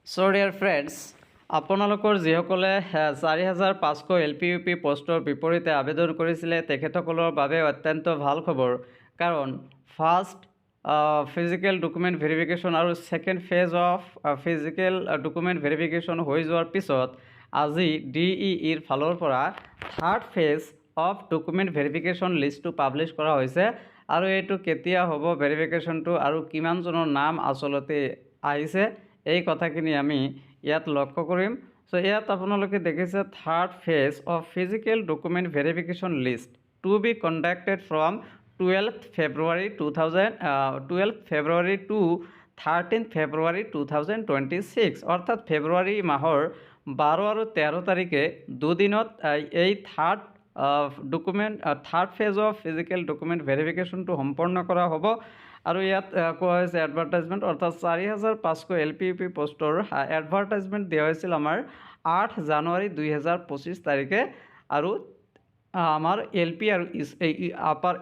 So dear friends, আপোনালোকৰ যিসকলে ৪৫০০ LPUP পোষ্টৰ বিপৰীতে আবেদন কৰিছিলে তেখেতসকলৰ বাবে অত্যন্ত ভাল খবৰ। কাৰণ ফাৰ্ষ্ট ফিজিকেল ডকুমেণ্ট ভেৰিফিকেশ্যন আৰু second phase of physical document verification হৈ যোৱাৰ পিছত আজি DEEৰ ফালৰ পৰা third phase of document verification লিষ্টটো পাব্লিছ কৰা হৈছে। আৰু এইটো কেতিয়া হ'ব ভেৰিফিকেশ্যনটো আৰু কিমানজনৰ নাম আচলতে আহিছে এই কথাখিনি আমি ইয়াত লক্ষ্য কৰিম। সো ইয়াত আপোনালোকে দেখিছে third phase of physical document verification list to be conducted from 12 February to 13 February 2026, অৰ্থাৎ ফেব্ৰুৱাৰী মাহৰ 12 আৰু 13 তাৰিখে দুদিনত এই third phase of physical document ভেৰিফিকেশ্যনটো সম্পন্ন কৰা হ'ব। আৰু ইয়াত কোৱা হৈছে এডভাৰটাইজমেণ্ট, অৰ্থাৎ ৪৫০০ LPUP পোষ্টৰ এডভাৰটাইজমেণ্ট দিয়া হৈছিল আমাৰ ৮ জানুৱাৰী ২০২৫ তাৰিখে। আৰু আমাৰ LP আৰু আপাৰ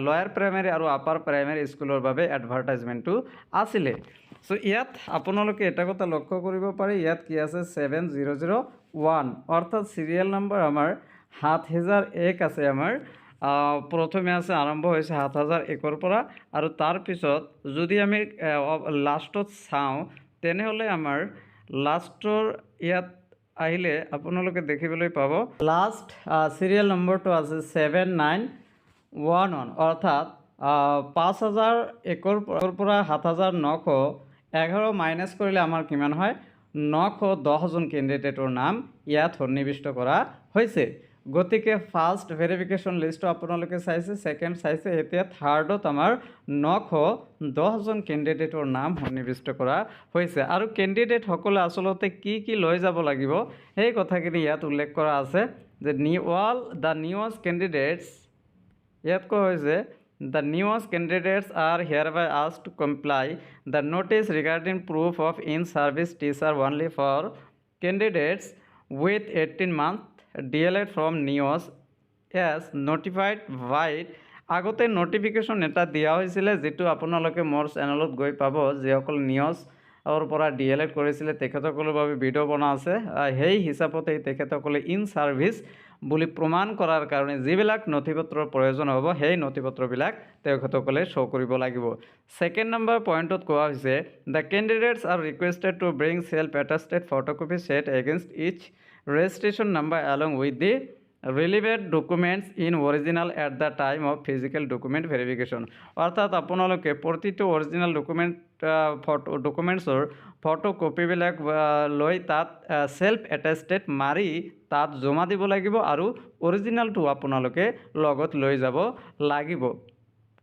লয়াৰ প্ৰাইমেৰী আৰু আপাৰ প্ৰাইমেৰী স্কুলৰ বাবে এডভাৰটাইজমেণ্টটো আছিলে। সো ইয়াত আপোনালোকে এটা কথা লক্ষ্য কৰিব পাৰে, ইয়াত কি আছে 7001, অৰ্থাৎ চিৰিয়েল নম্বৰ আমাৰ ৭০০১ আছে। আমাৰ প্ৰথমে আছে আৰম্ভ হৈছে ৭০০১ৰ পৰা। আৰু তাৰপিছত যদি আমি লাষ্টত চাওঁ তেনেহ'লে আমাৰ লাষ্টৰ ইয়াত আহিলে আপোনালোকে দেখিবলৈ পাব লাষ্ট চিৰিয়েল নম্বৰটো আছে 7911, অৰ্থাৎ ৫০০১ৰ পৰা ৭৯১১ মাইনাছ কৰিলে আমাৰ কিমান হয় ৯১০জন কেণ্ডিডেটৰ নাম ইয়াত সন্নিৱিষ্ট কৰা হৈছে। গতিকে ফাৰ্ষ্ট ভেৰিফিকেশ্যন লিষ্টটো আপোনালোকে চাইছে, ছেকেণ্ড চাইছে, এতিয়া থাৰ্ডত আমাৰ ৯১০জন কেণ্ডিডেটৰ নাম সন্নিৱিষ্ট কৰা হৈছে। আৰু কেণ্ডিডেটসকলে আচলতে কি কি লৈ যাব লাগিব সেই কথাখিনি ইয়াত উল্লেখ কৰা আছে যে দ্য নিউজ কেণ্ডিডেটছ, ইয়াত কোৱা হৈছে the newest candidates are hereby asked to comply the notice regarding proof of in-service teacher only for candidates with 18 month DLED from NEOS as notified by আগতে নটিফিকেশ্যন এটা দিয়া হৈছিলে যিটো আপোনালোকে মোৰ চেনেলত গৈ পাব। যিসকল নিউজৰ পৰা DLED কৰিছিলে তেখেতসকলৰ বাবে ভিডিঅ' বনোৱা আছে। সেই হিচাপতে তেখেতসকলে ইন ছাৰ্ভিচ বুলি প্ৰমাণ কৰাৰ কাৰণে যিবিলাক নথিপত্ৰৰ প্ৰয়োজন হ'ব সেই নথিপত্ৰবিলাক তেখেতসকলে শ্ব' কৰিব লাগিব। ছেকেণ্ড নম্বৰ পইণ্টত কোৱা হৈছে the candidates are requested to bring self attested photocopy set against each registration number along with the relevant documents in original at the time of physical document verification, অৰ্থাৎ আপোনালোকে প্ৰতিটো original ডকুমেণ্টছৰ ফটোকপিবিলাক লৈ তাত self attested মাৰি তাত জমা দিব লাগিব আৰু অৰিজিনেলটো আপোনালোকে লগত লৈ যাব লাগিব।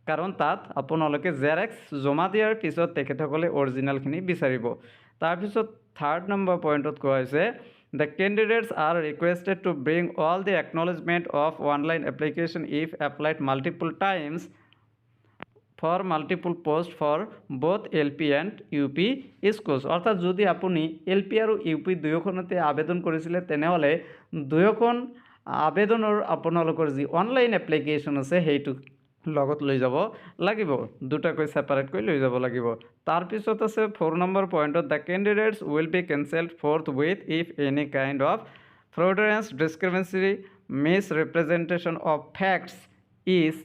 কাৰণ তাত আপোনালোকে জেৰেক্স জমা দিয়াৰ পিছত তেখেতসকলে অৰিজিনেলখিনি বিচাৰিব। তাৰপিছত থাৰ্ড নম্বৰ পইণ্টত কোৱা হৈছে the candidates are requested to bring all the acknowledgement of online application if applied multiple times for multiple post for both LP and UP schools, অৰ্থাৎ যদি আপুনি LP আৰু UP দুয়োখনতে আবেদন কৰিছিলে তেনেহ'লে দুয়োখন আবেদনৰ আপোনালোকৰ যি অনলাইন এপ্লিকেশ্যন আছে সেইটো লগত লৈ যাব লাগিব, দুটাকৈ ছেপাৰেটকৈ লৈ যাব লাগিব। তাৰপিছত আছে 4 নম্বৰ পইণ্টত the candidates will be cancelled forthwith if any kind of fraudulence discrepancy misrepresentation of facts is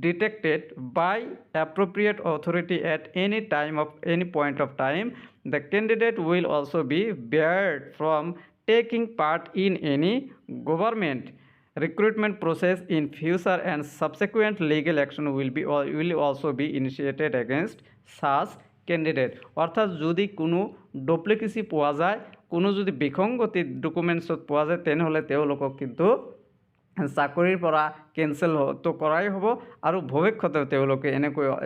detected by appropriate authority at any time of any point of time. The candidate will also be barred from taking part in any government recruitment process in future and subsequent legal action will also be initiated against such candidate, অর্থাৎ যদি কোনো duplicacy পোৱা যায়, কোনো যদি বিসংগতি ডকুমেণ্টছত পোৱা যায় তেনেহ'লে তেওঁলোকক কিন্তু চাকৰিৰ পৰা কেঞ্চেলটো কৰাই হ'ব। আৰু ভৱিষ্যতে তেওঁলোকে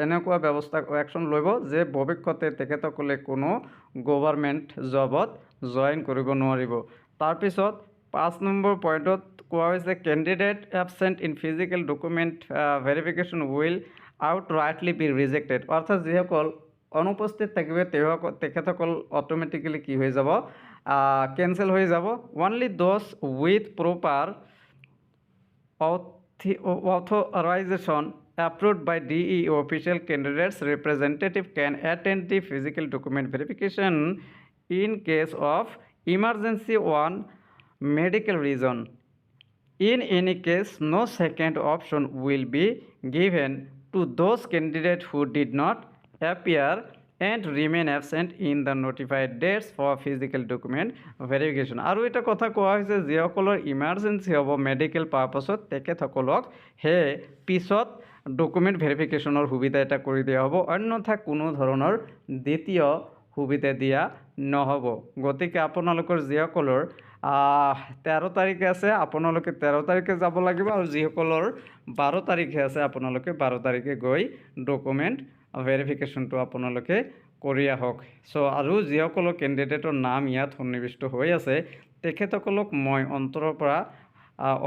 এনেকুৱা ব্যৱস্থা একশ্যন ল'ব যে ভৱিষ্যতে তেখেতসকলে কোনো গভৰ্ণমেণ্ট জবত জইন কৰিব নোৱাৰিব। তাৰপিছত 5 নম্বৰ পইণ্টত কোৱা হৈছে candidate absent in physical document verification will outrightly be rejected, অৰ্থাৎ যিসকল অনুপস্থিত থাকিব তেখেতসকল অট'মেটিকেলি কি হৈ যাব কেঞ্চেল হৈ যাব। Only those with proper authorization approved by DEO official candidates representative can attend the physical document verification in case of emergency on medical reason. In any case, no second option will be given to those candidates who did not appear and remain absent in the notified dates for physical document verification. আৰু এটা কথা কোৱা হৈছে যিসকলৰ emergency হ'ব medical পাৰ্পাছত তেখেতসকলক হে পিছত ডকুমেণ্ট ভেৰিফিকেশ্যনৰ সুবিধা এটা কৰি দিয়া হ'ব, অন্যথা কোনো ধৰণৰ দ্বিতীয় সুবিধা দিয়া নহ'ব। গতিকে আপোনালোকৰ যিসকলৰ 13 তাৰিখে আছে আপোনালোকে 13 তাৰিখে যাব লাগিব, আৰু যিসকলৰ 12 তাৰিখে আছে আপোনালোকে 12 তাৰিখে গৈ ডকুমেণ্ট ভেৰিফিকেশ্যনটো আপোনালোকে কৰি আহক। আৰু যিসকলৰ কেণ্ডিডেটৰ নাম ইয়াত সন্নিৱিষ্ট হৈ আছে তেখেতসকলক মই অন্তৰৰ পৰা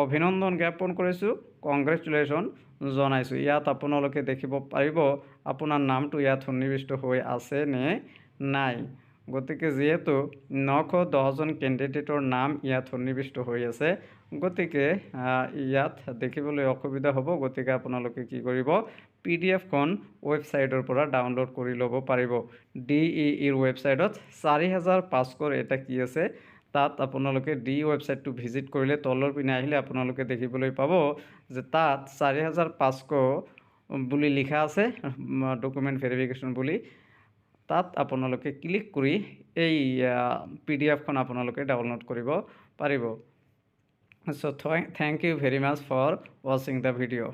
অভিনন্দন জ্ঞাপন কৰিছোঁ, কংগ্ৰেচুলেশ্যন জনাইছোঁ। ইয়াত আপোনালোকে দেখিব পাৰিব আপোনাৰ নামটো ইয়াত সন্নিৱিষ্ট হৈ আছে নে নাই। গতিকে যিহেতু 910জন কেণ্ডিডেটৰ নাম ইয়াত সন্নিৱিষ্ট হৈ আছে, গতিকে ইয়াত দেখিবলৈ অসুবিধা হ'ব। গতিকে আপোনালোকে কি কৰিব, PDF-খন ৱেবছাইটৰ পৰা ডাউনলোড কৰি ল'ব পাৰিব। DEEৰ ৱেবছাইটত 4500 এটা কি আছে, তাত আপোনালোকে ৱেবছাইটটো ভিজিট কৰিলে তলৰ পিনে আহিলে আপোনালোকে দেখিবলৈ পাব যে তাত 4500 বুলি লিখা আছে ডকুমেণ্ট ভেৰিফিকেশ্যন বুলি। তাত আপোনালোকে ক্লিক কৰি এই PDF-খন আপোনালোকে ডাউনলোড কৰিব পাৰিব। So thank you very much for watching the video.